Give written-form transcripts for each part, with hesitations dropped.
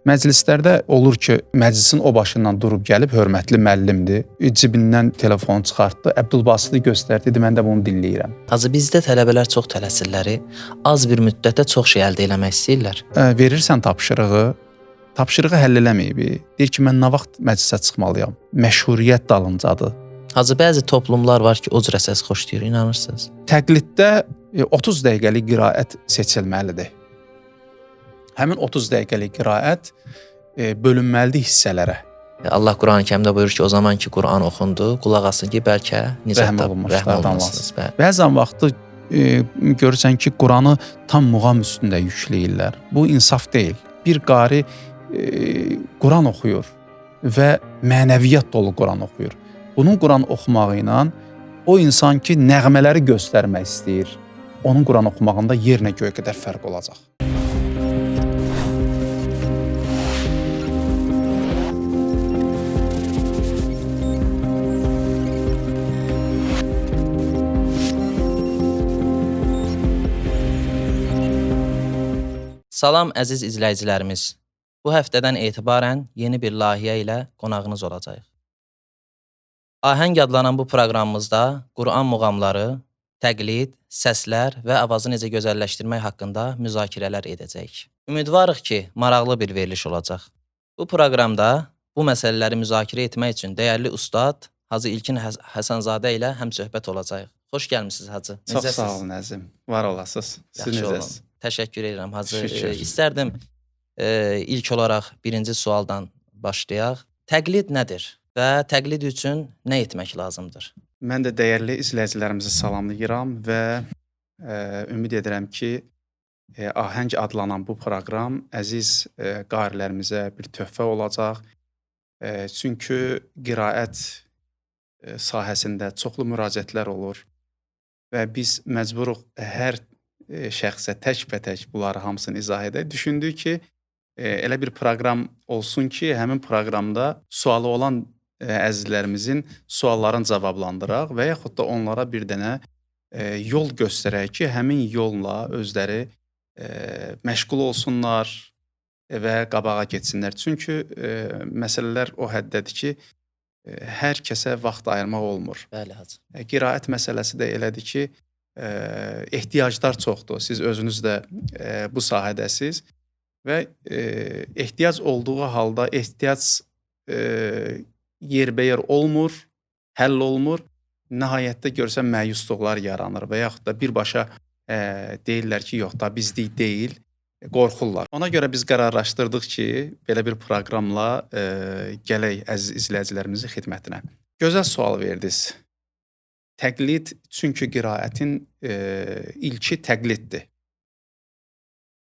Məclislərdə olur ki, məclisin o başından durub gəlib hörmətli müəllimdir, cibindən telefonu çıxartdı, Əbdülbasiti göstərdi, dedi mən də bunu dinləyirəm. Hacı bizdə tələbələr çox tələsirlər, az bir müddətdə çox şey əldə etmək istəyirlər. Verirsən tapşırığı həll eləməyib. Deyir ki, mən nə vaxt məclisə çıxmalıyam? Məşhuriyyət dalıncadır. Hacı bəzi toplumlar var ki, o cür səs xoşlayır, inanırsınız? Təqliddə 30 dəqiqəlik qiraət seçilməlidir. Həmin 30 dəqiqəlik qiraət bölünməlidir hissələrə. Allah Qurani-Kərimdə buyurur ki, o zaman ki Quran oxundu, qulaq asın ki, bəlkə rəhm olunmuşsunuz. Bəzən vaxtı görürsən ki, Quranı tam muğam üstündə yükləyirlər. Bu insaf deyil. Bir qari Quran oxuyur və mənəviyyat dolu Quran oxuyur. Bunun Quran oxumağı ilə o insan ki, nəğmələri göstərmək istəyir, onun Quran oxumağında yerinə göyə qədər fərq olacaq. Salam əziz izləyicilərimiz. Bu həftədən etibarən yeni bir layihə ilə qonağınız olacaq. Ahəng adlanan bu proqramımızda Quran muğamları, təqlid, səslər və avazı necə gözəlləşdirmək haqqında müzakirələr edəcəyik. Ümidvarıq ki, maraqlı bir veriliş olacaq. Bu proqramda bu məsələləri müzakirə etmək üçün dəyərli ustad Hacı İlkin Həsənzadə ilə həmsöhbət olacaq. Xoş gəlmisiniz Hacı. Çox sağ olun əzim. Var olasınız. Siz necəsiniz? Təşəkkür edirəm Hacı. İstərdim ilk olaraq birinci sualdan başlayaq. Təqlid nədir və təqlid üçün nə etmək lazımdır? Mən də dəyərli izləyicilərimizi salamlayıram və ümid edirəm ki, Ahəng adlanan bu proqram əziz qarilərimizə bir töhfə olacaq. Çünki qiraət sahəsində çoxlu müraciətlər olur və biz məcburuq hər şəxsə tək-bətək bunları hamısını izah edək. Düşündük ki, elə bir proqram olsun ki, həmin proqramda sualı olan əzizlərimizin suallarını cavablandıraq və yaxud da onlara bir dənə yol göstərək ki, həmin yolla özləri məşğul olsunlar və qabağa getsinlər. Çünki məsələlər o həddədir ki, hər kəsə vaxt ayırmaq olmur. Bəli, Hacı. Qiraət məsələsi də elədir ki, ehtiyaclar çoxdur. Siz özünüz də bu sahədəsiz və ehtiyac olduğu halda ehtiyac yerbəyer olmur, həll olmur. Nəhayətdə görsən məyusluqlar yaranır və yaxud da birbaşa deyirlər ki, yox da bizlik deyil, qorxurlar. Ona görə biz qərarlaşdırdıq ki, belə bir proqramla gələk əziz izləyicilərimizin xidmətinə. Gözəl sual verdiniz. Təqlid, çünki qiraətin ilki təqliddir.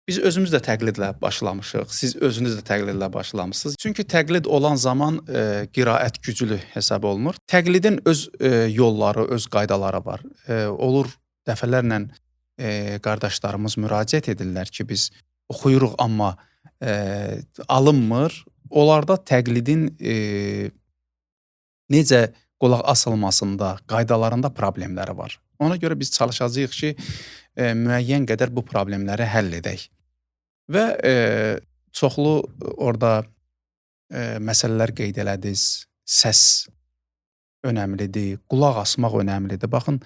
Biz özümüz də təqlidlə başlamışıq, siz özünüz də təqlidlə başlamışsınız. Çünki təqlid olan zaman qiraət güclü hesab olunur. Təqlidin öz yolları, öz qaydaları var. Olur dəfələrlə qardaşlarımız müraciət edirlər ki, biz oxuyuruq, amma alınmır. Onlarda təqlidin necə qulaq asılmasında, qaydalarında problemləri var. Ona görə biz çalışacağıq ki, müəyyən qədər bu problemləri həll edək. Və çoxlu orada məsələlər qeyd elədiniz. Səs önəmlidir, qulaq asmaq önəmlidir. Baxın,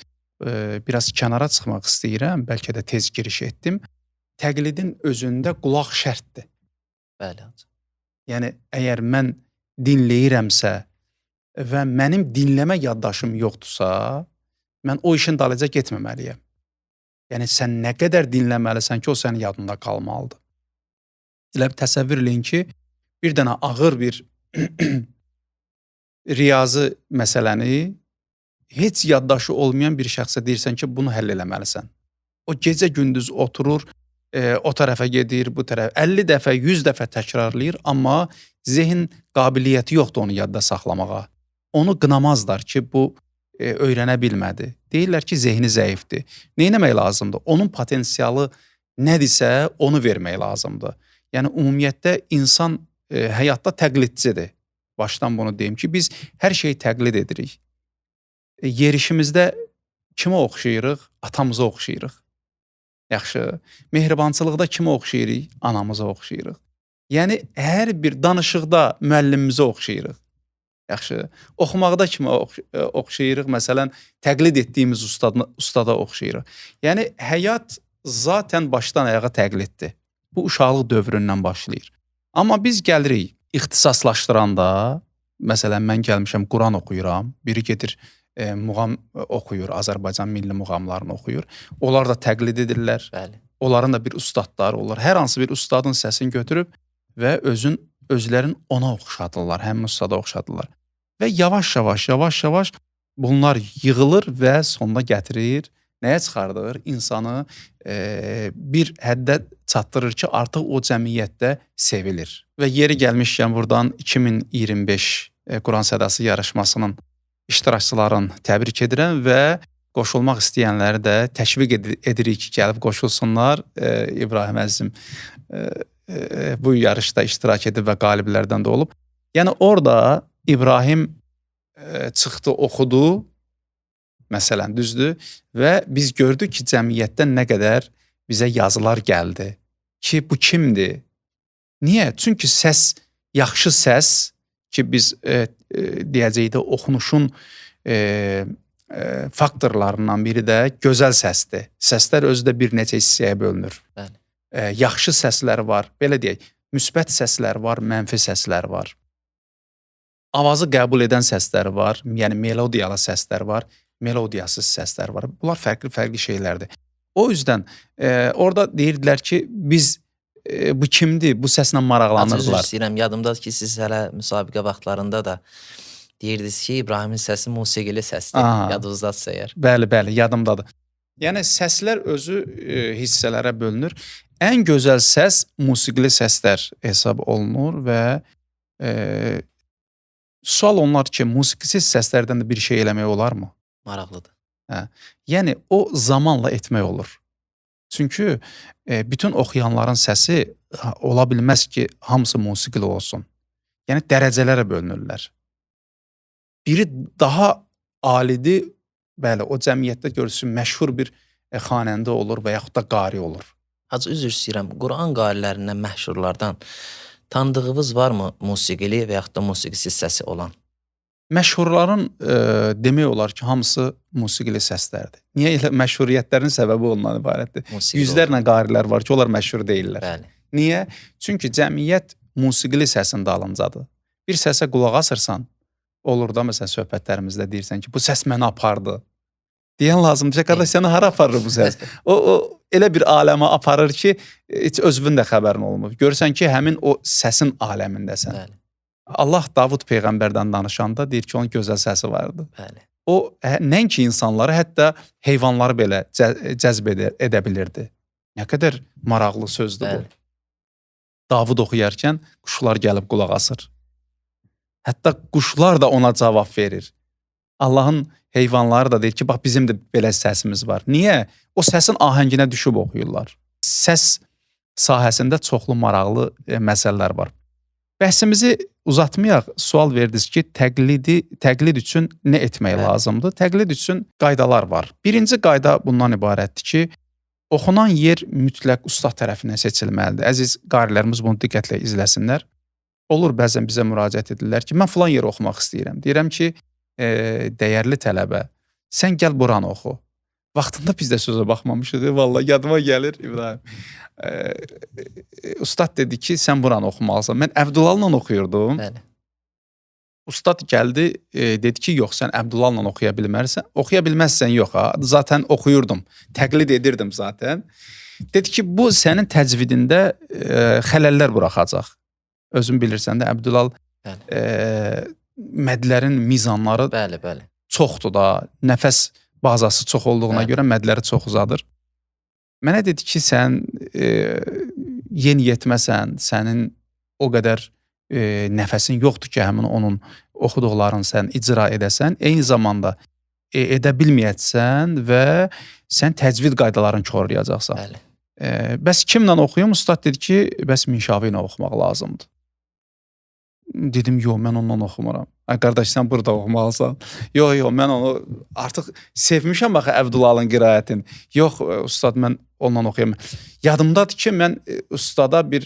biraz kənara çıxmaq istəyirəm, bəlkə də tez giriş etdim. Təqlidin özündə qulaq şərtdir. Bəli, Hacı. Yəni, əgər mən dinləyirəmsə və mənim dinləmə yaddaşım yoxdursa, mən o işin dalıca getməməliyəm. Yəni, sən nə qədər dinləməlisən ki, o sənin yadında qalmalıdır. Elə bir təsəvvür eləyin ki, bir dənə ağır bir riyazi məsələni heç yaddaşı olmayan bir şəxsə deyirsən ki, bunu həll eləməlisən. O gecə-gündüz oturur, o tərəfə gedir, bu tərəfə 50 dəfə, 100 dəfə təkrarlayır, amma zehin qabiliyyəti yoxdur onu yadda saxlamağa. Onu qınamazlar ki, bu öyrənə bilmədi. Deyirlər ki, zehni zəifdir. Nə etmək lazımdır? Onun potensialı nədirsə, onu vermək lazımdır. Yəni, ümumiyyətdə insan həyatda təqlidçidir. Başdan bunu deyim ki, biz hər şeyi təqlid edirik. Yerişimizdə kimə oxşayırıq? Atamıza oxşayırıq. Yaxşı. Mehribançılıqda kimə oxşayırıq? Anamıza oxşayırıq. Yəni hər bir danışıqda müəllimimizə oxşayırıq. Yaxşı. Oxumaqda kimə oxşayırıq? Məsələn, təqlid etdiyimiz ustada oxşayırıq. Yəni həyat zaten başdan ayağa təqliddir. Bu uşaqlıq dövründən başlayır. Amma biz gəlirik ixtisaslaşdıranda, məsələn mən gəlmişəm Quran oxuyuram, biri gedir muğam oxuyur, Azərbaycan milli muğamlarını oxuyur. Onlar da təqlid edirlər. Bəli. Onların da bir ustadları olur. Hər hansı bir ustadın səsini götürüb və özlərini ona oxşadırlar, həmin ustada oxşadırlar. Və yavaş-yavaş bunlar yığılır və sonuna gətirir, nəyə çıxardır? İnsanı bir həddə çatdırır ki, artıq o cəmiyyətdə sevilir. Və yeri gəlmişkən buradan 2025 Quran Sədası yarışmasının iştirakçılarını təbrik edirəm və qoşulmaq istəyənləri də təşviq edirik ki, gəlib qoşulsunlar. İbrahim əzizim bu yarışda iştirak edib və qaliblərdən də olub. Yəni orada İbrahim çıxdı, oxudu, məsələn, düzdür və biz gördük ki, cəmiyyətdən nə qədər bizə yazılar gəldi ki, bu kimdir? Niyə? Çünki səs, yaxşı səs ki, biz deyəcəyik də oxunuşun faktorlarından biri də gözəl səsdir. Səslər özü də bir neçə hissəyə bölünür. Bəli. Yaxşı səslər var, belə deyək, müsbət səslər var, mənfi səslər var. Avazı qəbul edən səslər var, yəni melodiyalı səslər var, melodiyasız səslər var. Bunlar fərqli şeylərdir. O yüzden orada deyirdilər ki, biz bu kimdir, bu səslə maraqlanırdılar. Üzr istəyirəm, yadımdadır ki, siz hələ müsabiqə vaxtlarında da deyirdiniz ki, İbrahimin səsi musiqili səsdir. Yadınızdadsa əgər. Bəli, yadımdadır. Yəni səslər özü hissələrə bölünür. Ən gözəl səs musiqili səslər hesab olunur və sual onlar ki, musiqisiz səslərdən də bir şey eləmək olarmı? Maraqlıdır. Yəni o zamanla etmək olur. Çünki bütün oxuyanların səsi ola bilməz ki, hamısı musiqili olsun. Yəni dərəcələrə bölünürlər. Biri daha alidir, bəli, o cəmiyyətdə görürsün məşhur bir xanəndə olur və yaxud da qari olur. Hacı, üzr istəyirəm, Quran qarilərindən, məşhurlardan tanıdığınız varmı musiqili və yaxud da musiqisiz səsi olan? Məşhurların demək olar ki, hamısı musiqili səslərdir. Niyə elə məşhuriyyətlərin səbəbi ondan ibarətdir? Yüzlərlə qarilər var ki, onlar məşhur deyirlər. Bəli. Niyə? Çünki cəmiyyət musiqili səsin dalıncadır. Bir səsə qulaq asırsan, olur da məsələn söhbətlərimizdə deyirsən ki, bu səs məni apardı. Deyən lazımdır ki, qardaş səni hara aparır bu səs? O elə bir aləmə aparır ki, heç özünün də xəbərin olmur. Görürsən ki, həmin o səsin aləmindəsən. Bəli. Allah Davud peyğəmbərdən danışanda deyir ki, onun gözəl səsi vardı. Bəli. O nəinki insanları, hətta heyvanları belə cəzb edə bilirdi. Nə qədər maraqlı sözdür bu. Davud oxuyarkən quşlar gəlib qulaq asır. Hətta quşlar da ona cavab verir. Allahın heyvanları da deyir ki, bax bizim də belə səsimiz var. Niyə? O səsin ahənginə düşüb oxuyurlar. Səs sahəsində çoxlu maraqlı məsələlər var. Bəhsimizi uzatmayaq, sual verdiniz ki, təqlid üçün nə etmək lazımdır? Təqlid üçün qaydalar var. Birinci qayda bundan ibarətdir ki, oxunan yer mütləq ustad tərəfindən seçilməlidir. Əziz qarilərimiz bunu diqqətlə izləsinlər. Olur bəzən bizə müraciət edirlər ki, mən filan yeri oxumaq istəyirəm. Deyirəm ki, dəyərli tələbə, sən gəl buranı oxu. Vaxtında biz də sözə baxmamışıq. Vallahi yadıma gəlir İbrahim. Ustad dedi ki, sən buranı oxumalısan. Mən Əbdülalla oxuyurdum. Bəli. Ustad gəldi, dedi ki, yox, sən Əbdülalla oxuya bilmərsən. Oxuya bilməzsən, yox ha. Zaten oxuyurdum. Təqlid edirdim zaten. Dedi ki, bu sənin təcvidində xələllər buraxacaq. Özün bilirsən də Əbdülal mədlərin mizanları çoxdur da. Nəfəs bazası çox olduğuna görə mədləri çox uzadır. Mənə dedi ki, sən yeniyetməsən, sənin o qədər nəfəsin yoxdur ki, həmin onun oxuduqlarını sən icra edəsən, eyni zamanda edə bilməyəcəksən və sən təcvid qaydalarını korlayacaqsan. Bəs kimlə oxuyum? Ustad dedi ki, bəs Minşavi ilə oxumaq lazımdır. Dedim, yox, mən ondan oxumuram. Qardaş, sən burada oxumalısan. Yox, mən onu artıq sevmişəm baxı Əbdülalın qiraətini. Yox, ustad, mən ondan oxuyam. Yadımdadır ki, mən ustada bir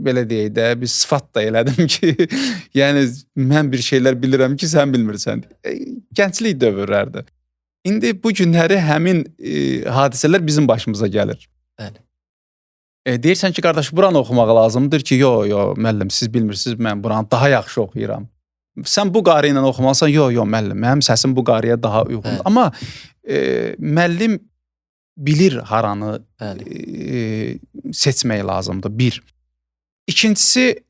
belə deyək də, bir sıfat da elədim ki, yəni mən bir şeylər bilirəm ki, sən bilmirsən. Gənclik dövrlərdir. İndi bu günləri həmin hadisələr bizim başımıza gəlir. Bəli. Deyirsən ki, qardaş, buranı oxumaq lazımdır ki, yo, müəllim, siz bilmirsiniz, mən buranı daha yaxşı oxuyuram. Sən bu qarı ilə oxumalısan, yo, müəllim, mənim səsim bu qarıya daha uyğundur. Amma müəllim bilir haranı seçmək lazımdır, bir. İkincisi,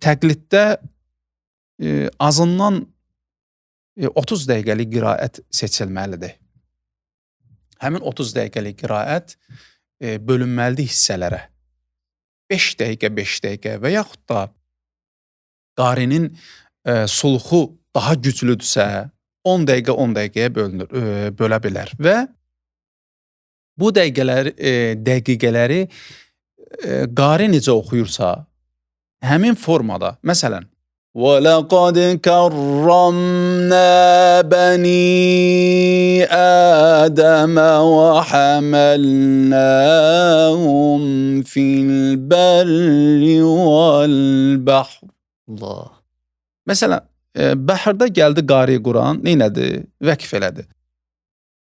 təqliddə azından 30 dəqiqəlik qiraət seçilməlidir. Həmin 30 dəqiqəlik qiraət bölünməlidir hissələrə. 5 dəqiqə və yaxud da qarinin sulxu daha güclüdürsə, 10 dəqiqəyə bölə bilər və bu dəqiqələri qari necə oxuyursa, həmin formada, məsələn, وَلَقَدْ كَرَّمْنَا بَنِي آدَمَ وَحَمَلْنَاهُم فِي الْبَرِّ وَالْبَحْرِ. Allah. Məsələn, bəhərdə gəldi qari Quran, neynədi? Vəqf elədi.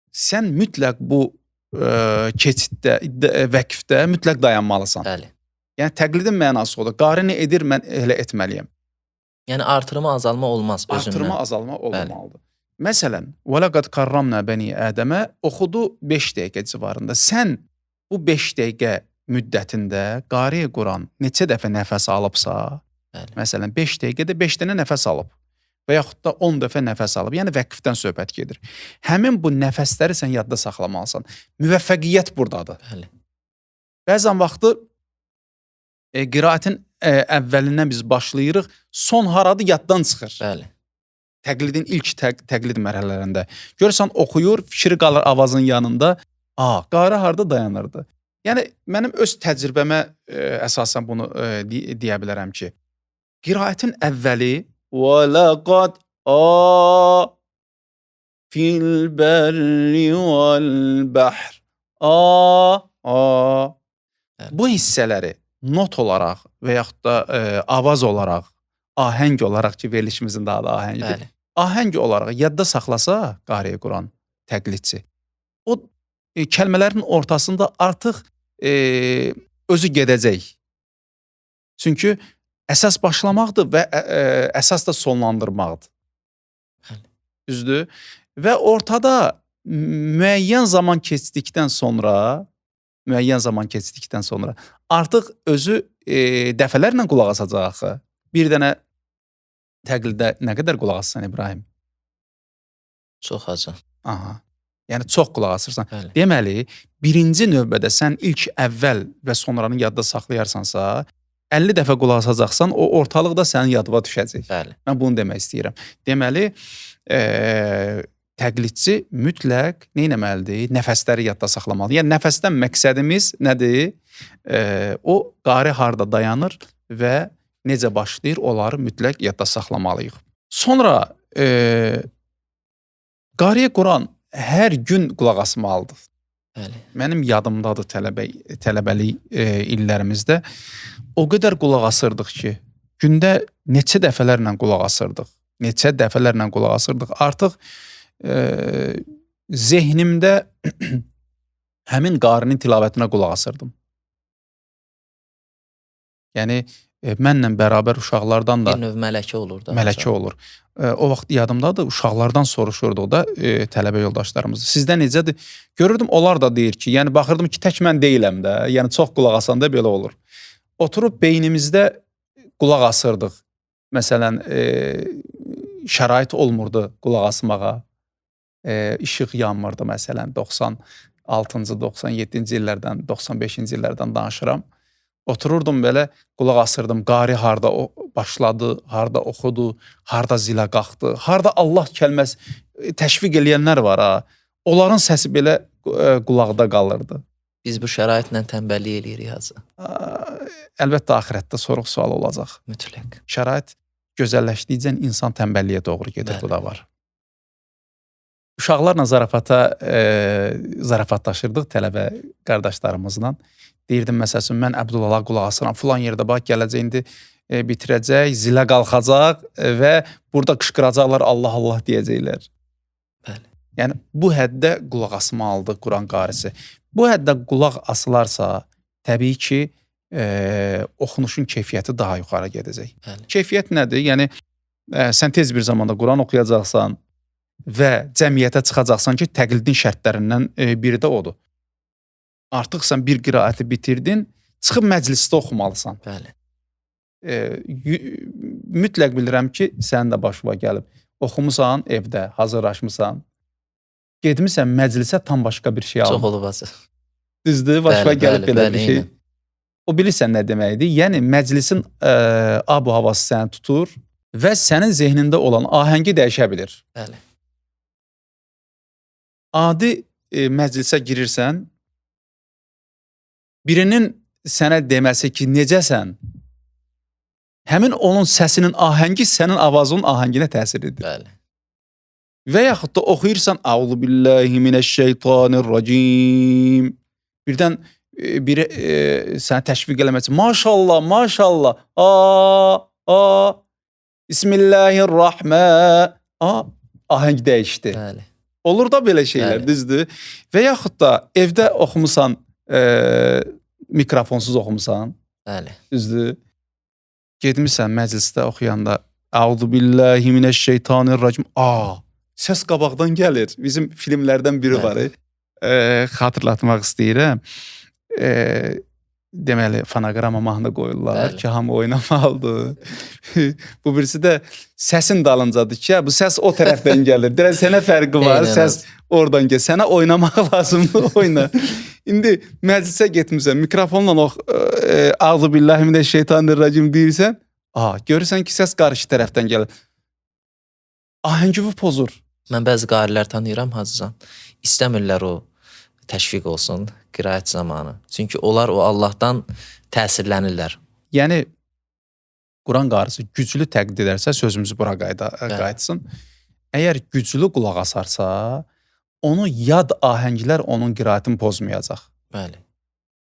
Sən mütləq bu keçiddə, vəqfdə mütləq dayanmalısan. Bəli. Yəni, təqlidin mənası odur. Qari nə edir, mən elə etməliyəm. Yəni, artırma, azalma olmaz özündən. Artırma, azalma olmamalıdır. Məsələn, وَلَقَدْ كَرَّمْنَا بَنِي آدَمَ oxudu 5 dəqiqə civarında. Sən bu 5 dəqiqə müddətində qari Quran neçə dəfə nəfəs alıbsa, məsələn, 5 dəqiqədə 5 dənə nəfəs alıb və yaxud da 10 dəfə nəfəs alıb, yəni vəqfdən söhbət gedir. Həmin bu nəfəsləri sən yadda saxlamalısan. Müvəffəqiyyət buradadır. Bəli. Bəzən vaxtı qiraətin əvvəlindən biz başlayırıq, son haradı yaddan çıxır. Bəli. Təqlidin ilk təqlid mərhələlərində. Görürsən, oxuyur, fikri qalır avazın yanında, qari harda dayanırdı. Yəni, mənim öz təcrübəmə əsasən bunu deyə bilərəm ki, qiraətin əvvəli وَلَقَدْ فِي الْبَرِّ وَالْبَحْرِ Bu hissələri not olaraq və yaxud da avaz olaraq, ahəng olaraq ki, verilişimizin daha da ahəngidir. Ahəng olaraq yadda saxlasa qari Quran təqlidçi, o kəlmələrin ortasında artıq özü gedəcək. Çünki əsas başlamaqdır və əsas da sonlandırmaqdır. Düzdür? Və ortada müəyyən zaman keçdikdən sonra artıq özü dəfələrlə qulaq asacaq axı. Bir dənə təqliddə nə qədər qulaq asırsan İbrahim? Çox acı. Aha. Yəni çox qulaq asırsan. Bəli. Deməli, birinci növbədə sən ilk əvvəl və sonranı yadda saxlayarsansa, 50 dəfə qulaq asacaqsan, o ortalıqda sənin yadına düşəcək. Bəli. Mən bunu demək istəyirəm. Deməli, təqlidçi mütləq nə etməlidir? Nəfəsləri yadda saxlamalıdır. Yəni, nəfəsdən məqsədimiz nədir? O, qari harda dayanır və necə başlayır, onları mütləq yadda saxlamalıyıq. Sonra, qari Quran hər gün qulaq asmalıdır. Bəli. Mənim yadımdadır tələbəlik illərimizdə. O qədər qulaq asırdıq ki, gündə neçə dəfələrlə qulaq asırdıq. Artıq zehnimdə həmin qarinin tilavətinə qulaq asırdım. Yəni, mənlə bərabər uşaqlardan da... Bir növ mələkə olur da. Mələkə olur. O vaxt yadımdadır, uşaqlardan soruşurduq da tələbə yoldaşlarımız. Sizdə necədir? Görürdüm, onlar da deyir ki, yəni baxırdım ki, tək mən deyiləm də, yəni çox qulaq asanda belə olur. Oturub beynimizdə qulaq asırdıq. Məsələn, şərait olmurdu qulaq asmağa. İşıq yanmırdı məsələn, 96-cı, 97-ci illərdən, 95-ci illərdən danışıram. Otururdum belə, qulaq asırdım, qari harda başladı, harda oxudu, harda zilə qalxdı, harda Allah kəlməsi təşviq eləyənlər var ha. Onların səsi belə qulaqda qalırdı. Biz bu şəraitlə tənbəllik eləyirik hacı. Əlbəttə axirətdə sorğu-sual olacaq. Mütləq. Şərait gözəlləşdikcə insan tənbəlliyə doğru gedir, bu da var. uşaqlarla zarafatlaşırdıq tələbə qardaşlarımızla. Deyirdim məsəl üçün mən Əbdülala qulaq asıram. Filan yerdə bax gələcək indi bitirəcək, zilə qalxacaq və burada qışqıracaqlar, Allah Allah deyəcəklər. Bəli. Yəni bu həddə qulaq asmalıdır Quran qarisi. Bu həddə qulaq asılarsa, təbii ki, oxunuşun keyfiyyəti daha yuxarı gedəcək. Bəli. Keyfiyyət nədir? Yəni sən tez bir zamanda Quran oxuyacaqsan və cəmiyyətə çıxacaqsan ki, təqlidin şərtlərindən biri də odur. Artıq sən bir qiraəti bitirdin, çıxıb məclisdə oxumalısan. Bəli. Mütləq bilirəm ki, sənin də başına gəlib. Oxumusan evdə, hazırlaşmısan. Getmisən məclisə tam başqa bir şey alın. Çox olub azı. Düzdür, başına gəlib belə bir şey. Eynən. O bilirsən nə deməkdir? Yəni məclisin abu havası səni tutur və sənin zehnində olan ahəngi dəyişə bilir. Bəli. Adi məclisə girirsən, birinin sənə deməsi ki, necəsən? Həmin onun səsinin ahəngi sənin avazının ahənginə təsir edir. Bəli. Və yaxud da oxuyursan Əuzu billahi mineşşeytanirracim. Birdən biri səni təşviq eləmək üçün maşallah, maşallah. Bismillahirrahman. Ahəng dəyişdi. Bəli. Olur da belə şeylər, Bəli. düzdür? Və yaxud da evdə oxumusan, mikrofonsuz oxumusan, Bəli. düzdür? Getmirsən məclisdə oxuyanda Əuzu billahi mineşşeytanirracim. Səs qabaqdan gəlir. Bizim filmlərdən biri var. Xatırlatmaq istəyirəm. Deməli, fonoqrama mahnı qoyurlar Bəli. ki, hamı oynamalıdır. Bu birisi də səsin dalıncadır ki, bu səs o tərəfdən gəlir. Deyirəm, sənə fərqi var, Eynən səs oradan gəlir. Sənə oynamaq lazımdır, oyna. İndi məclisə getmirsən, mikrofonla Əuzu billahi mineşşeytanirracim deyirsən, görürsən ki, səs qarşı tərəfdən gəlir. Ahəngi pozur. Mən bəzi qarilər tanıyıram Hacıcan. İstəmirlər o təşviq olsun qiraət zamanı. Çünki onlar o Allahdan təsirlənirlər. Yəni Quran qarisi güclü təqlid edərsə sözümüzü bura qayıtsın. Əgər güclü qulaq asarsa, onu yad ahənglər onun qiraətini pozmayacaq. Bəli.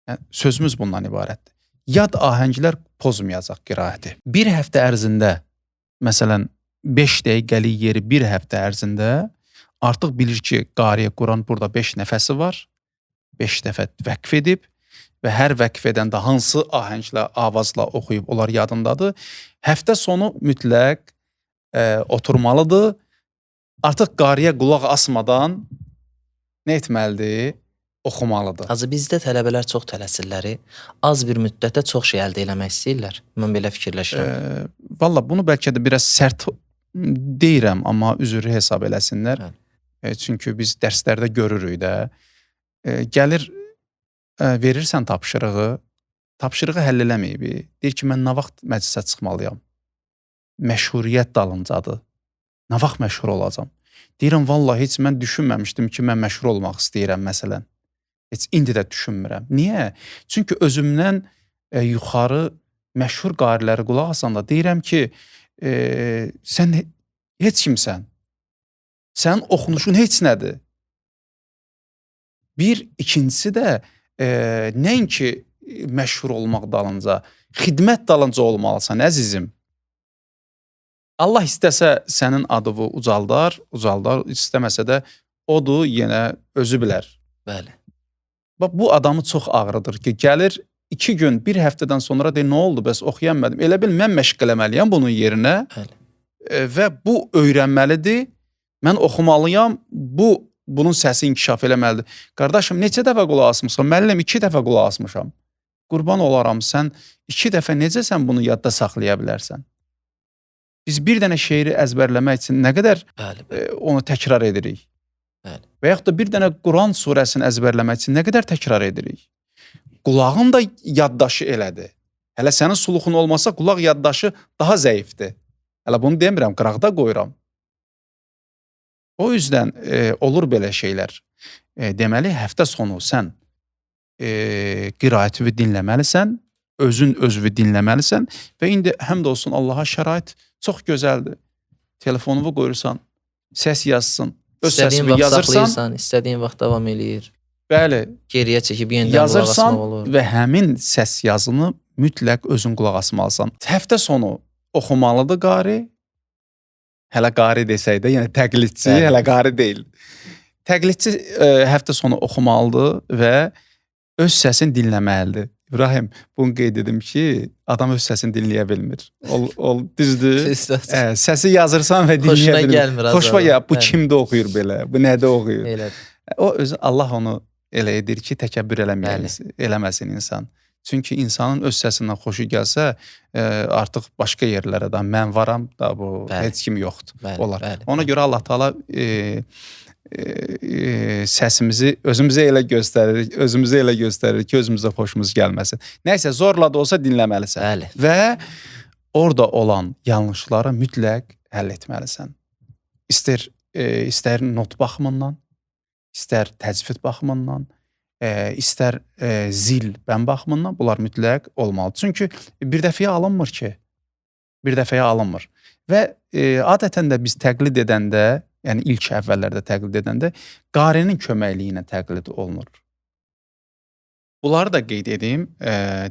Yəni, sözümüz bundan ibarətdir. Yad ahənglər pozmayacaq qiraəti. Bir həftə ərzində, məsələn, 5 dəqiqəlik yeri bir həftə ərzində artıq bilir ki, qariyə Quran burada 5 nəfəsi var, 5 dəfə vəqf edib və hər vəqf edəndə hansı ahənglə, avazla oxuyub onlar yadındadır. Həftə sonu mütləq oturmalıdır. Artıq qariyə qulaq asmadan nə etməlidir? Oxumalıdır. Hacı, bizdə tələbələr çox tələsirlər. Az bir müddətdə çox şey əldə eləmək istəyirlər. Mən belə fikirləşirəm. Valla bunu bəlkə də biraz sərt deyirəm, amma üzrü hesab eləsinlər. Çünki biz dərslərdə görürük də. Gəlir, verirsən tapşırığı həll eləməyib. Deyir ki, mən nə vaxt məclisə çıxmalıyam? Məşhuriyyət dalıncadır. Nə vaxt məşhur olacam? Deyirəm, vallahi heç mən düşünməmişdim ki, mən məşhur olmaq istəyirəm məsələn. Heç indi də düşünmürəm. Niyə? Çünki özümdən yuxarı məşhur qariləri qulaq asanda deyirəm ki, sən heç kimsən. Sənin oxunuşun heç nədir. Bir, ikincisi də nəinki məşhur olmaq dalınca, xidmət dalınca olmalısan, əzizim. Allah istəsə sənin adını ucaldar, istəməsə də odur, yenə özü bilər. Bəli. Bax, bu adamı çox ağrıdır ki, gəlir 2 gün, 1 həftədən sonra deyir, nə oldu, bəs oxuyanmədim. Elə bil, mən məşq eləməliyəm bunun yerinə. Bəli. Və bu öyrənməlidir. Mən oxumalıyam, bunun səsi inkişaf eləməlidir. Qardaşım, neçə dəfə qulaq asmışam? Müəllim, 2 dəfə qulaq asmışam. Qurban olaram, sən 2 dəfə necə sən bunu yadda saxlaya bilərsən? Biz bir dənə şeiri əzbərləmək üçün nə qədər onu təkrar edirik? Bəli. Və yaxud da bir dənə Quran surəsini əzbərləmək üçün nə qədər təkrar edirik? Qulağın da yaddaşı elədir. Hələ sənin suluxun olmasa, qulaq yaddaşı daha zəifdir. Hələ bunu demirəm, qıraqda qoyuram. O yüzden olur belə şeylər. Deməli, həftə sonu sən qiraəti dinləməlisən, özünü dinləməlisən və indi həmd olsun Allaha şərait çox gözəldir. Telefonumu qoyursan, səs yazsın, öz İstədiyin səsini vaxt yazırsan, saxlayırsan, istədiyin vaxt davam eləyir. bəli, Geriyə çəkib yenidən qulaq yazırsan asmaq olur. və həmin səs yazını mütləq özün qulaq asmalısan. Həftə sonu oxumalıdır qari. Hələ qari desək də, yəni təqlidçi, Bəli. hələ qari deyil. Təqlidçi həftə sonu oxumalıdır və öz səsini dinləməlidir. İbrahim, bunu qeyd edim ki, adam öz səsini dinləyə bilmir. Düzdür? Səsi yazırsan və dinləyə Xoşuna bilmir. gəlmir azar. Xoşuna gəl, bu Bəli. kimdə oxuyur belə, bu nədə oxuyur? Elədir. O özü Allah onu elə edir ki, təkəbbür Bəli. eləməsin insan. Çünki insanın öz səsindən xoşu gəlsə, artıq başqa yerlərə də mən varam da bu Bəli. heç kim yoxdur. Bəli, Olar. bəli, Ona bəli. görə Allah Taala səsimizi özümüzə elə göstərir ki, özümüzə xoşumuz gəlməsin. Nəysə zorla da olsa dinləməlisən. Bəli. Və orada olan yanlışları mütləq həll etməlisən. İstər not baxımından, istər təcvid baxımından, istər zil bən baxımından bunlar mütləq olmalıdır. Çünki bir dəfəyə alınmır ki. Bir dəfəyə alınmır. Və adətən də biz təqlid edəndə, yəni ilk əvvəllərdə təqlid edəndə qarinin köməkliyi ilə təqlid olunur. Bunları da qeyd edeyim.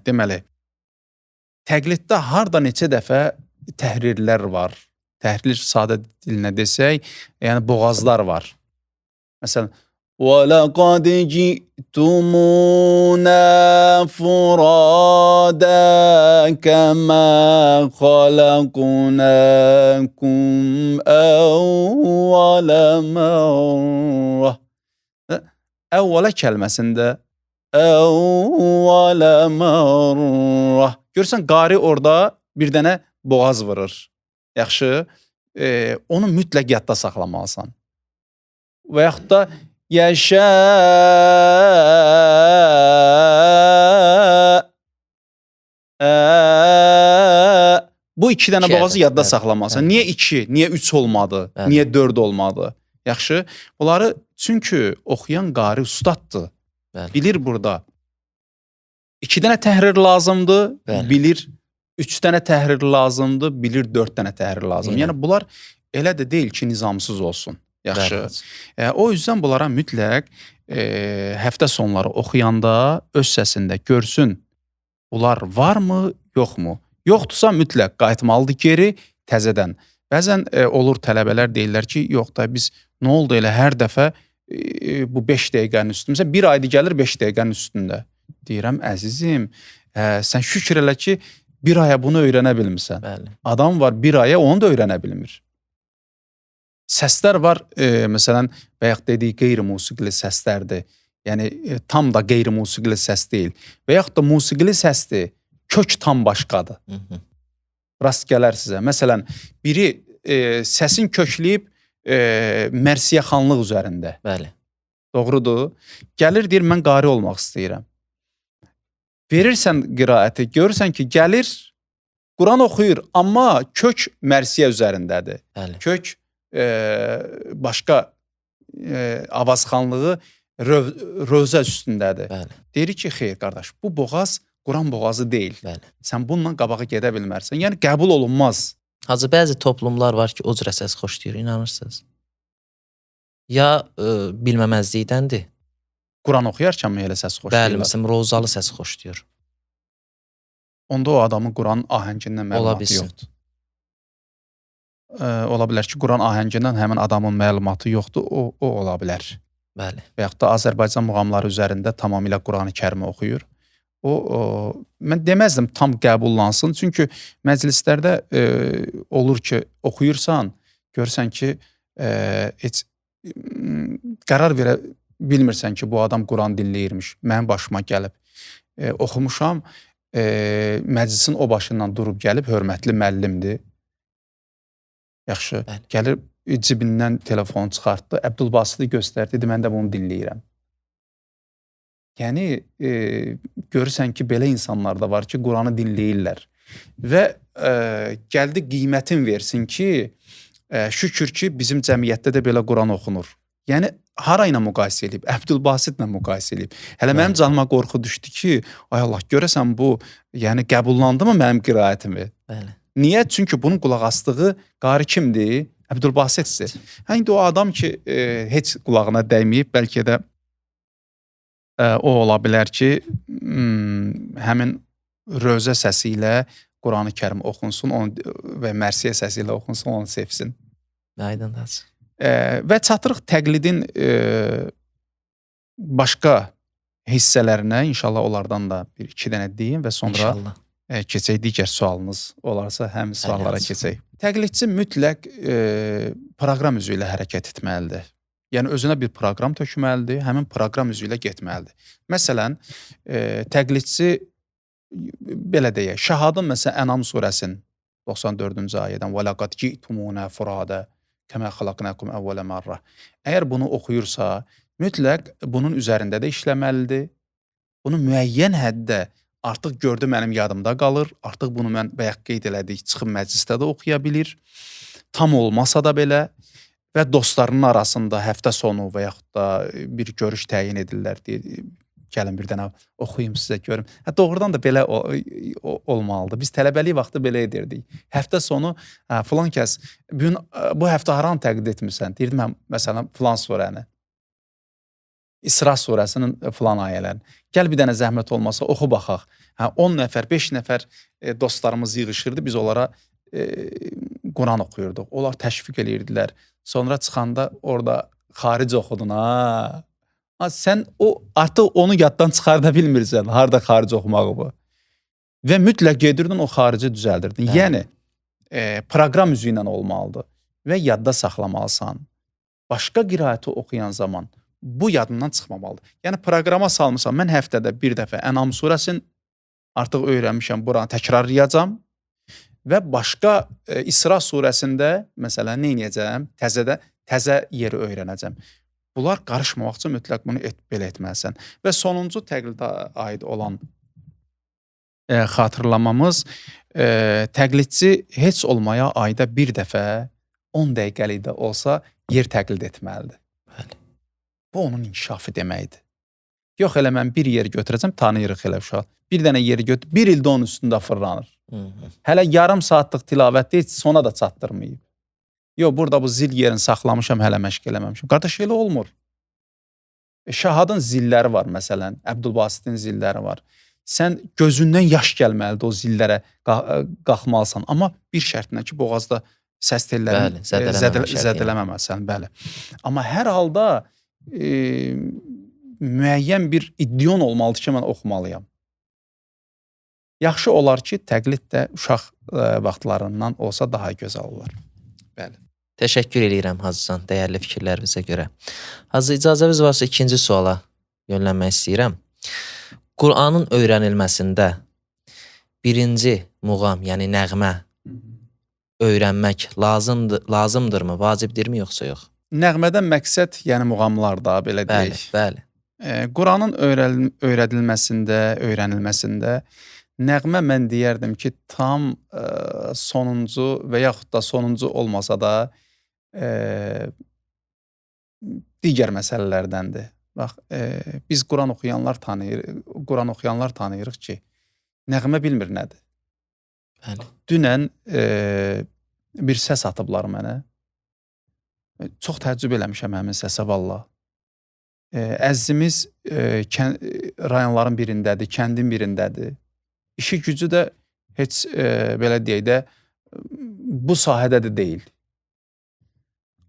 Deməli, təqliddə harda neçə dəfə təhrirlər var. Təhrir sadə dilinə desək, yəni boğazlar var. Məsələn, وَلَقَدْ جِئْتُمُونَا فُرَادًا كَمَا خَلَقْنَاكُمْ أَوَّلَ مَرَّةٍ. Əvvələ kəlməsində əvvələ mərrə. Görürsən, qari orada bir dənə boğaz vurur. Yaxşı, onu mütləq yadda saxlamalısan. Və yaxud da yaşa bu iki dənə boğazı yadda saxlamalısan. Niyə 2, niyə 3 olmadı? Niyə 4 olmadı? Yaxşı, bunları çünki oxuyan qari ustaddır. Bilir burada 2 dənə təhrir lazımdır, bilir 3 dənə təhrir lazımdır, bilir 4 dənə təhrir lazımdır. Yəni bunlar elə də deyil ki, nizamsız olsun. Yaxşı. O yüzden bunlara mütləq həftə sonları oxuyanda öz səsində görsün. Bunlar varmı, yoxmu? Yoxdursa mütləq qayıtmalıdır geri təzədən. Bəzən olur tələbələr deyirlər ki, yox da biz nə oldu elə hər dəfə bu 5 dəqiqənin üstündə. Bir ayda gəlir 5 dəqiqənin üstündə. Deyirəm, əzizim, sən şükür elə ki, bir aya bunu öyrənə bilmirsən. Adam var bir aya onu da öyrənə bilmir. Səslər var, məsələn, bayaq dedik qeyri-musiqili səslərdir. Yəni, tam da qeyri-musiqili səs deyil. Və yaxud da musiqili səsdir, kök tam başqadır. Rast gələr sizə. Məsələn, biri səsin kökləyib mərsiyəxanlıq üzərində. Bəli. Doğrudur. Gəlir, deyir, mən qari olmaq istəyirəm. Verirsən qiraəti, görürsən ki, gəlir, Quran oxuyur, amma kök mərsiyə üzərindədir. Bəli. Kök başqa avazxanlığı rövzə üstündədir. Bəli. Deyir ki, xeyr qardaş, bu boğaz Quran boğazı deyil. Bəli. Sən bununla qabağa gedə bilmərsən. Yəni qəbul olunmaz. Hacı, bəzi toplumlar var ki, o cürə səs xoşlayır, inanırsınız. Ya bilməməzlikdəndir. Quran oxuyarkən mi elə səs xoşlayırlar? Bəli, məsələn, rozalı səs xoşlayır. Onda o adamın Quran ahəngindən məlumatı yoxdur. Ola bilər ki, Quran ahəngindən həmin adamın məlumatı yoxdur, o ola bilər. Bəli. Və yaxud da Azərbaycan muğamları üzərində tamamilə Quran-ı Kərimi oxuyur. Mən deməzdim tam qəbullansın, çünki məclislərdə olur ki, oxuyursan, görsən ki, heç qərar verə bilmirsən ki, bu adam Quran dinləyirmiş, mənim başıma gəlib. Oxumuşam, məclisin o başından durub gəlib, hörmətli müəllimdir. Yaxşı, gəlir cibindən telefonu çıxartdı, Əbdülbasiti göstərdi, dedi, mən də bunu dinləyirəm. Yəni, görürsən ki, belə insanlar da var ki, Quranı dinləyirlər. Və gəldi qiymətin versin ki, şükür ki, bizim cəmiyyətdə də belə Quran oxunur. Yəni, hara ilə müqayisə edib? Əbdülbasitlə müqayisə edib. Hələ mənim canıma qorxu düşdü ki, ay Allah, görəsən bu, yəni qəbullandı mı mənim qiraətimi? Bəli. Niyə? Çünki bunun qulaq asdığı qari kimdir? Əbdülbasitdir. Hə indi o adam ki, heç qulağına dəyməyib, bəlkə də o ola bilər ki, həmin rövzə səsi ilə Qurani-Kərim oxunsun, və mərsiyə səsi ilə oxunsun, onu sevsin. Aydındır. Və çatırıq təqlidin başqa hissələrinə, inşallah onlardan da bir-iki dənə deyim və sonra İnşallah. Keçək digər sualınız olarsa həmin suallara Əlbəttə. keçək. Təqlidçi mütləq proqram üzü ilə hərəkət etməlidir. Yəni özünə bir proqram tökməlidir, həmin proqram üzü ilə getməlidir. Məsələn, təqlidçi belə deyək, Şəhadın məsələn Ənam surəsinin 94-cü ayədən "Və laqad ci'tumuna furada kəmə xalaqnakum əvvələ mərrə." Əgər bunu oxuyursa, mütləq bunun üzərində də işləməlidir. Bunu müəyyən həddə artıq gördü mənim yadımda qalır. Artıq bunu mən bayaq qeyd elədik, çıxıb məclisdə də oxuya bilir. Tam olmasa da belə və dostlarının arasında həftə sonu və yaxud da bir görüş təyin edirlər deyə gəlin bir dənə oxuyum sizə görüm. Doğrudan da belə olmalıdır. Biz tələbəlik vaxtı belə edirdik. Həftə sonu filan kəs bu həftə haranı təqlid etmirsən? Deyirdim mən məsələn filan surəni. İsra surəsinin filan ayələrini. Gəl bir dənə zəhmət olmasa oxu baxaq. 10 nəfər, 5 nəfər dostlarımız yığışırdı. Biz onlara Quran oxuyurduq. Onlar təşviq eləyirdilər. Sonra çıxanda orada xaric oxudun. Sən artıq onu yaddan çıxarda bilmirsən. Harada xaric oxumağı bu. Və mütləq gedirdin o xarici düzəldirdin. Yəni proqram üzü ilə olmalıdır və yadda saxlamalısan. Başqa qiraəti oxuyan zaman bu yadından çıxmamalıdır. Yəni proqrama salmışam. Mən həftədə bir dəfə Ənam surəsini artıq öyrənmişəm, buranı təkrarlayacağam və başqa İsra surəsində məsələn nə edəcəm? Təzə yeri öyrənəcəm. Bunlar qarışmamaq üçün mütləq bunu belə etməlisən. Və sonuncu təqlidə aid olan xatırlamamız, təqlidçi heç olmaya ayda bir dəfə 10 dəqiqəlik də olsa yer təqlid etməlidir. Bəli. Bu onun inkişafı deməkdir. Yox elə mən bir yeri götürəcəm, tanıyırıq elə uşaq. Bir dənə yeri götür, bir ildə onun üstündə fırlanır. Hələ yarım saatlıq tilavətdə heç sona da çatdırmayıb. Yox, burada bu zil yerini saxlamışam, hələ məşq eləməmişim. Qardaş, elə olmur. Şəhadın zilləri var məsələn, Əbdülbasitin zilləri var. Sən gözündən yaş gəlməlidir o zillərə qalxmalısan. Amma bir şərtlə ki, boğazda səs tellərini zədələməməlisən. Bəli. Amma hər halda müəyyən bir iddion olmalıdır ki, mən oxumalıyam. Yaxşı olar ki, təqlid də uşaq vaxtlarından olsa daha gözəl olar. Bəli. Təşəkkür edirəm Hacıcan, dəyərli fikirlərinizə görə. Hacı, icazəniz varsa ikinci suala yönlənmək istəyirəm. Qur'anın öyrənilməsində birinci muğam, yəni nəğmə öyrənmək lazımdırmı, vacibdirmi yoxsa yox? Nəğmədən məqsəd, yəni muğamlar da, belə deyək. Bəli. Quranın öyrənilməsində nəğmə mən deyərdim ki, tam sonuncu və yaxud da sonuncu olmasa da digər məsələlərdəndir. Bax, biz Quran oxuyanlar tanıyırıq ki, nəğmə bilmir nədir. Bəli. Dünən bir səs atıblar mənə. Çox təəccüb eləmişəm həmin səsə valla. Əzizimiz rayonların birindədir, kəndin birindədir. İşi gücü də heç belə deyək də bu sahədə də deyil.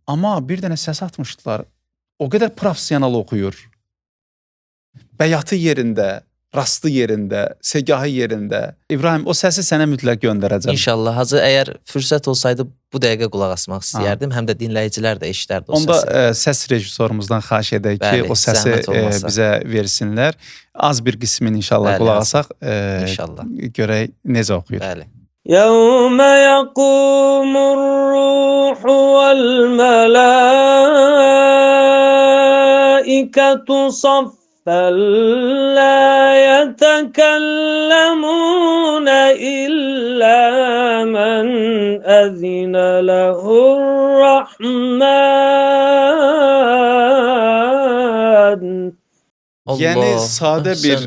Amma bir dənə səs atmışdılar. O qədər profesional oxuyur. Bəyatı yerində, rastı yerində, segahı yerində. İbrahim, o səsi sənə mütləq göndərəcəm. İnşallah. Hacı, əgər fürsət olsaydı bu dəqiqə qulaq asmaq istəyərdim. Həm də dinləyicilər də eşidərdi o səsi. Onda səs rejissorumuzdan xahiş edək ki, o səsi bizə versinlər. Az bir qismini inşallah qulaq asaq. İnşallah. Görək necə oxuyur. Bəli. يَوْمَ يَقُومُ الرُّوحُ وَالْمَلَائِكَةُ صَفًّا لَا يَتَكَلَّمُونَ إِلَّا مَنْ أَذِنَ لَهُ الرَّحْمَنُ. Yəni sadə bir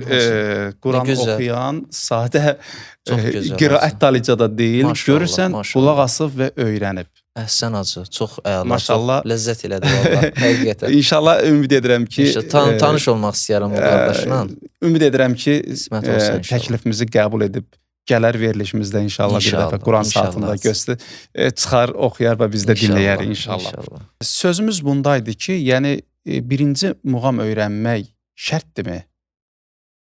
Quran oxuyan, sadə qiraət dalıca da deyil. Görürsən, qulaq asıb və öyrənib. Əhsən hacı, çox əla, Maşallah. çox ləzzət elədi valla, həqiqətən. İnşallah ümid edirəm ki, Tanış olmaq istəyirəm o qardaşla. Ümid edirəm ki, Qismət olsun inşallah. təklifimizi qəbul edib gələr verilişimizdə inşallah bir dəfə Quran saatında çıxar, oxuyar və biz də dinləyərik inşallah. Sözümüz bundaydı ki, yəni birinci muğam öyrənmək şərtdirmi?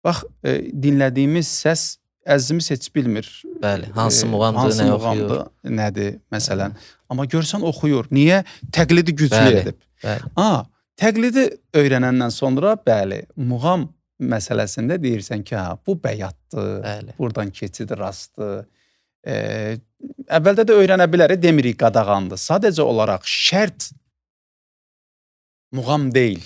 Bax, dinlədiyimiz səs əzizimiz heç bilmir. Bəli, hansı muğamdır, nə oxuyur, nədir məsələn. Amma görsən oxuyur. Niyə? Təqlidi güclü edib. Bəli. Təqlidi öyrənəndən sonra bəli, muğam məsələsində deyirsən ki, bu bəyatdır, bəli. Buradan keçid rastdır. Əvvəldə də öyrənə bilərik, demirik qadağandır. Sadəcə olaraq şərt muğam deyil.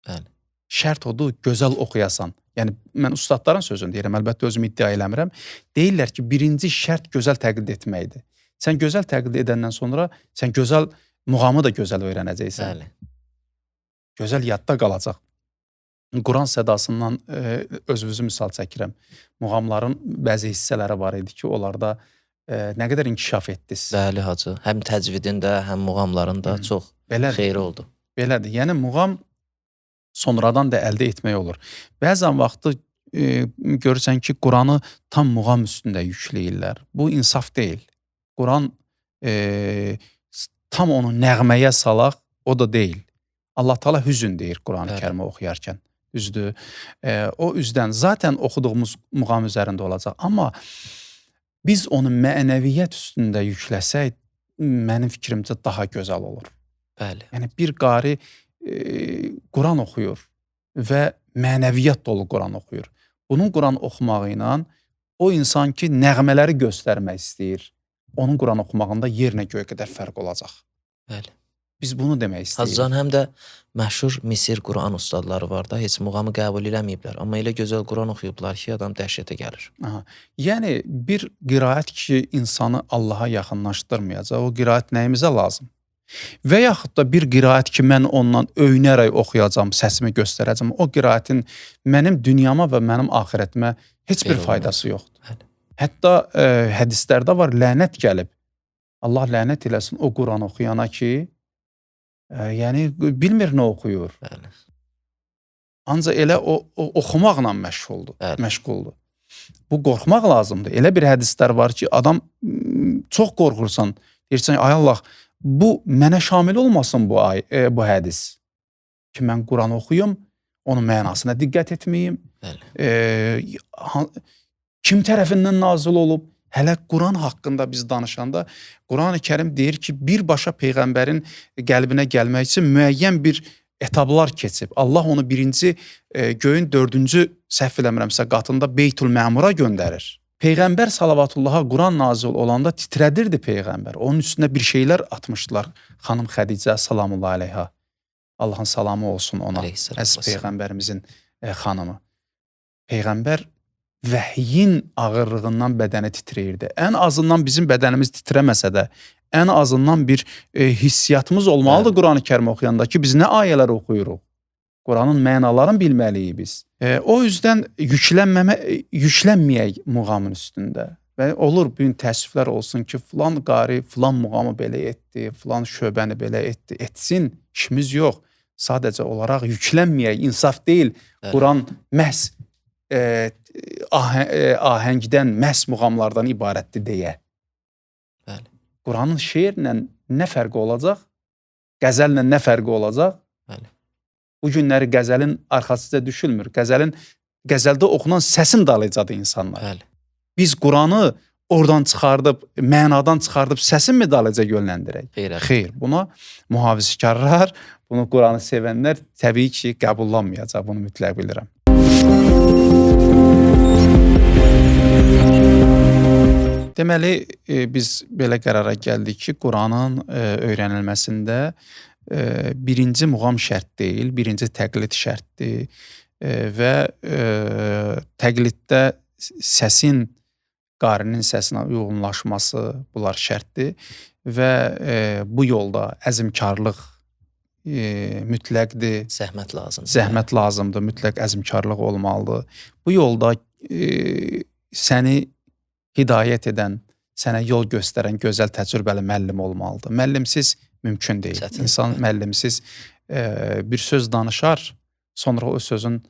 Bəli. Şərt odur, gözəl oxuyasan. Yəni, mən ustadların sözünü deyirəm, əlbəttə özümü iddia eləmirəm. Deyirlər ki, birinci şərt gözəl təqlid etməkdir. Sən gözəl təqlid edəndən sonra sən gözəl muğamı da gözəl öyrənəcəksən. Bəli. Gözəl yadda qalacaq. Quran sədasından özümüzü misal çəkirəm. Muğamların bəzi hissələri var idi ki, onlarda nə qədər inkişaf etdiniz. Bəli hacı, həm təcvidin də, həm muğamların da çox xeyri oldu. Belədir. Yəni, muğam sonradan da əldə etmək olur. Bəzən vaxtı görürsən ki, Quranı tam muğam üstündə yükləyirlər. Bu insaf deyil. Quran tam onu nəğməyə salaq, o da deyil. Allah Taala hüzün deyir Quran-ı Kərimi oxuyarkən. Düzdür. O üzdən zaten oxuduğumuz muğam üzərində olacaq. Amma biz onu mənəviyyat üstündə yükləsək, mənim fikrimcə daha gözəl olur. Bəli. Yəni, bir qari Quran oxuyur və mənəviyyat dolu Quran oxuyur. Bunun Quran oxumağı ilə o insan ki, nəğmələri göstərmək istəyir, onun Quran oxumağında yerinə göyə qədər fərq olacaq. Bəli. Biz bunu demək istəyirik. Hacıcan, həm də məşhur Misir Quran ustadları var da, heç muğamı qəbul eləməyiblər. Amma elə gözəl Quran oxuyublar ki, adam dəhşətə gəlir. Yəni, bir qiraət ki, insanı Allaha yaxınlaşdırmayacaq, o qiraət nəyimizə lazım? Və yaxud da bir qiraət ki, mən ondan öyünərək oxuyacam, səsimi göstərəcəm, o qiraətin mənim dünyama və mənim axirətimə heç bir faydası yoxdur. Hətta hədislərdə var, lənət gəlib. Allah lənət eləsin o Quran oxuyana ki, yəni bilmir nə oxuyur. Bəli. Ancaq elə o oxumaqla məşğuldur. Bu qorxmaq lazımdır. Elə bir hədislər var ki, adam çox qorxursan, deyirsən, ay Allah, bu mənə şamil olmasın bu hədis. Ki, mən Quran oxuyum, onun mənasına diqqət etməyim. Kim tərəfindən nazil olub? Hələ Quran haqqında biz danışanda Quran-ı Kərim deyir ki, birbaşa Peyğəmbərin qəlbinə gəlmək üçün müəyyən bir etaplar keçib. Allah onu birinci göyün 4-cü səhv eləmirəmsə qatında Beytül Məmura göndərir. Peyğəmbər salavatıllaha Quran nazil olanda titrədirdi Peyğəmbər. Onun üstünə bir şeylər atmışdılar. Xanım Xədicə salamullah aleyha. Allahın salamı olsun ona. Əziz Peyğəmbərimizin xanımı. Peyğəmbər vəhyin ağırlığından bədəni titrəyirdi. Ən azından bizim bədənimiz titrəməsə də, ən azından bir hissiyatımız olmalıdır Quran-ı Kərim oxuyanda ki, biz nə ayələr oxuyuruq? Quranın mənalarını bilməliyik biz. O yüzdən yüklənməyək muğamın üstündə. Və olur, bugün təəssüflər olsun ki, filan qari, filan muğamı belə etdi, filan şöbəni belə etdi. Etsin, işimiz yox. Sadəcə olaraq yüklənməyək, insaf deyil. Quran məhz ahəngdən, məhz muğamlardan ibarətdir deyə. Quranın şeirlə nə fərqi olacaq? Qəzəllə nə fərqi olacaq? Bu günləri qəzəlin arxasıca düşülmür. Qəzəldə oxunan səsin dalıcadır insanlar. Biz Quranı oradan çıxardıb, mənadan çıxardıb səsin mi dalıca yönləndirək? Xeyr. Buna mühafizkarlar, bunu Quranı sevənlər təbii ki, qəbullanmayacaq. Bunu mütləq bilirəm. Deməli, biz belə qərara gəldik ki, Quranın öyrənilməsində birinci muğam şərt deyil, birinci təqlid şərtdir və təqliddə səsin, qarinin səsinə uyğunlaşması bunlar şərtdir və bu yolda əzmkarlıq mütləqdir. Zəhmət lazımdır. Zəhmət lazımdır, mütləq əzmkarlıq olmalıdır. Bu yolda səni hidayət edən, sənə yol göstərən gözəl təcrübəli müəllim olmalıdır. Müəllimsiz mümkün deyil. Çətin. İnsan müəllimsiz bir söz danışar, sonra o sözün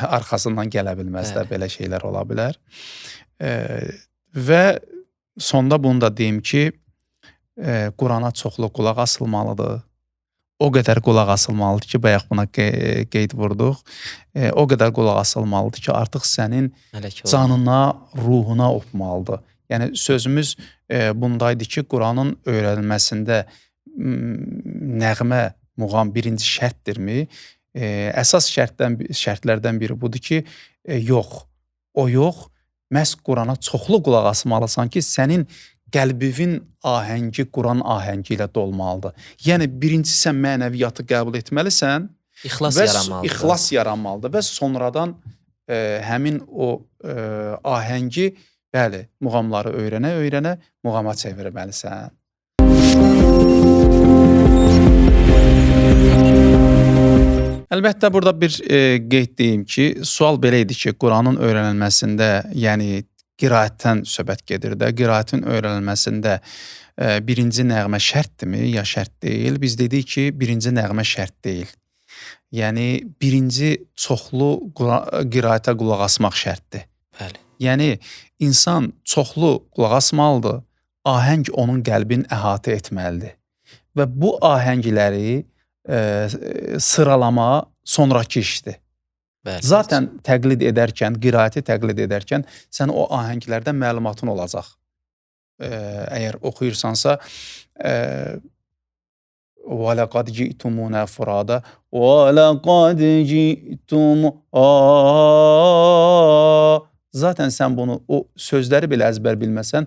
arxasından gələ bilməz də, belə şeylər ola bilər. Və sonda bunu da deyim ki, Qurana çoxlu qulaq asılmalıdır. O qədər qulaq asılmalıdır ki, bayaq buna qeyd vurduq. O qədər qulaq asılmalıdır ki, artıq sənin canına, ruhuna opmalıdır. Yəni sözümüz bundaydı ki, Quranın öyrənilməsində nəğmə, muğam birinci şərtdirmi? Əsas şərtlərdən biri budur ki, yox, o yox. Məhz Qurana çoxlu qulaq asmalısan ki, sənin qəlbivin ahəngi Quran ahəngi ilə dolmalıdır. Yəni birincisi sən mənəviyyatı qəbul etməlisən, ixlas yaranmalıdır və sonradan həmin o ahəngi, bəli, muğamları öyrənə-öyrənə muğama çevirməlisən. Əlbəttə, burada bir qeyd deyim ki, sual belə idi ki, Quranın öyrənilməsində, yəni qiraətdən söhbət gedir də, qiraətin öyrənilməsində birinci nəğmə şərtdirmi, ya şərt deyil? Biz dedik ki, birinci nəğmə şərt deyil. Yəni, birinci çoxlu qiraətə qulaq asmaq şərtdir. Bəli. Yəni, insan çoxlu qulaq asmalıdır, ahəng onun qəlbini əhatə etməlidir. Və bu ahəngləri sıralama sonraki işdir. Bəli. Zaten təqlid edərkən, qiraəti təqlid edərkən sən o ahənglərdən məlumatın olacaq. Əgər oxuyursansa وَلَقَدْ جِئْتُمُونَا فُرَادًا وَلَقَدْ جِئْتُمُ Zaten sən bunu, o sözləri belə əzbər bilməsən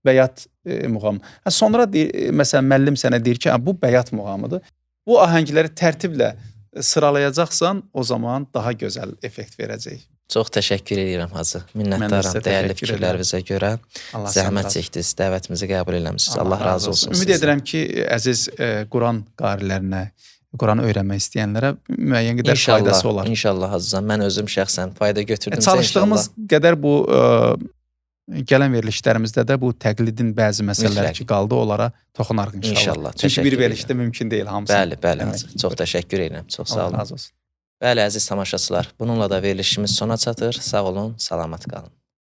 bəyat muğam. Sonra məsələn, müəllim sənə deyir ki, bu bəyat muğamıdır. Bu ahəngləri tərtiblə sıralayacaqsan, o zaman daha gözəl effekt verəcək. Çox təşəkkür edirəm Hacı. Minnətdaram dəyərli fikirlərinizə görə. Zəhmət çəkdiniz, dəvətimizi qəbul eləmişsiniz. Allah razı olsun. Ümid edirəm ki, əziz Quran qarilərinə, Quranı öyrənmək istəyənlərə müəyyən qədər faydası olar. İnşallah Hacıcan. Mən özüm şəxsən fayda götürdüm. Çalışdığımız qədər bu gələn verilişlərimizdə də bu təqlidin bəzi məsələləri ki qaldı, onlara toxunarıq inşallah. Çünki bir verilişdə mümkün deyil hamısı. Bəli, Hacı. Çox təşəkkür edirəm. Çox sağ olun. Allah razı olsun. Bəli, əziz tamaşaçılar, bununla da verilişimiz sona çatır. Sağ olun, salamat qalın.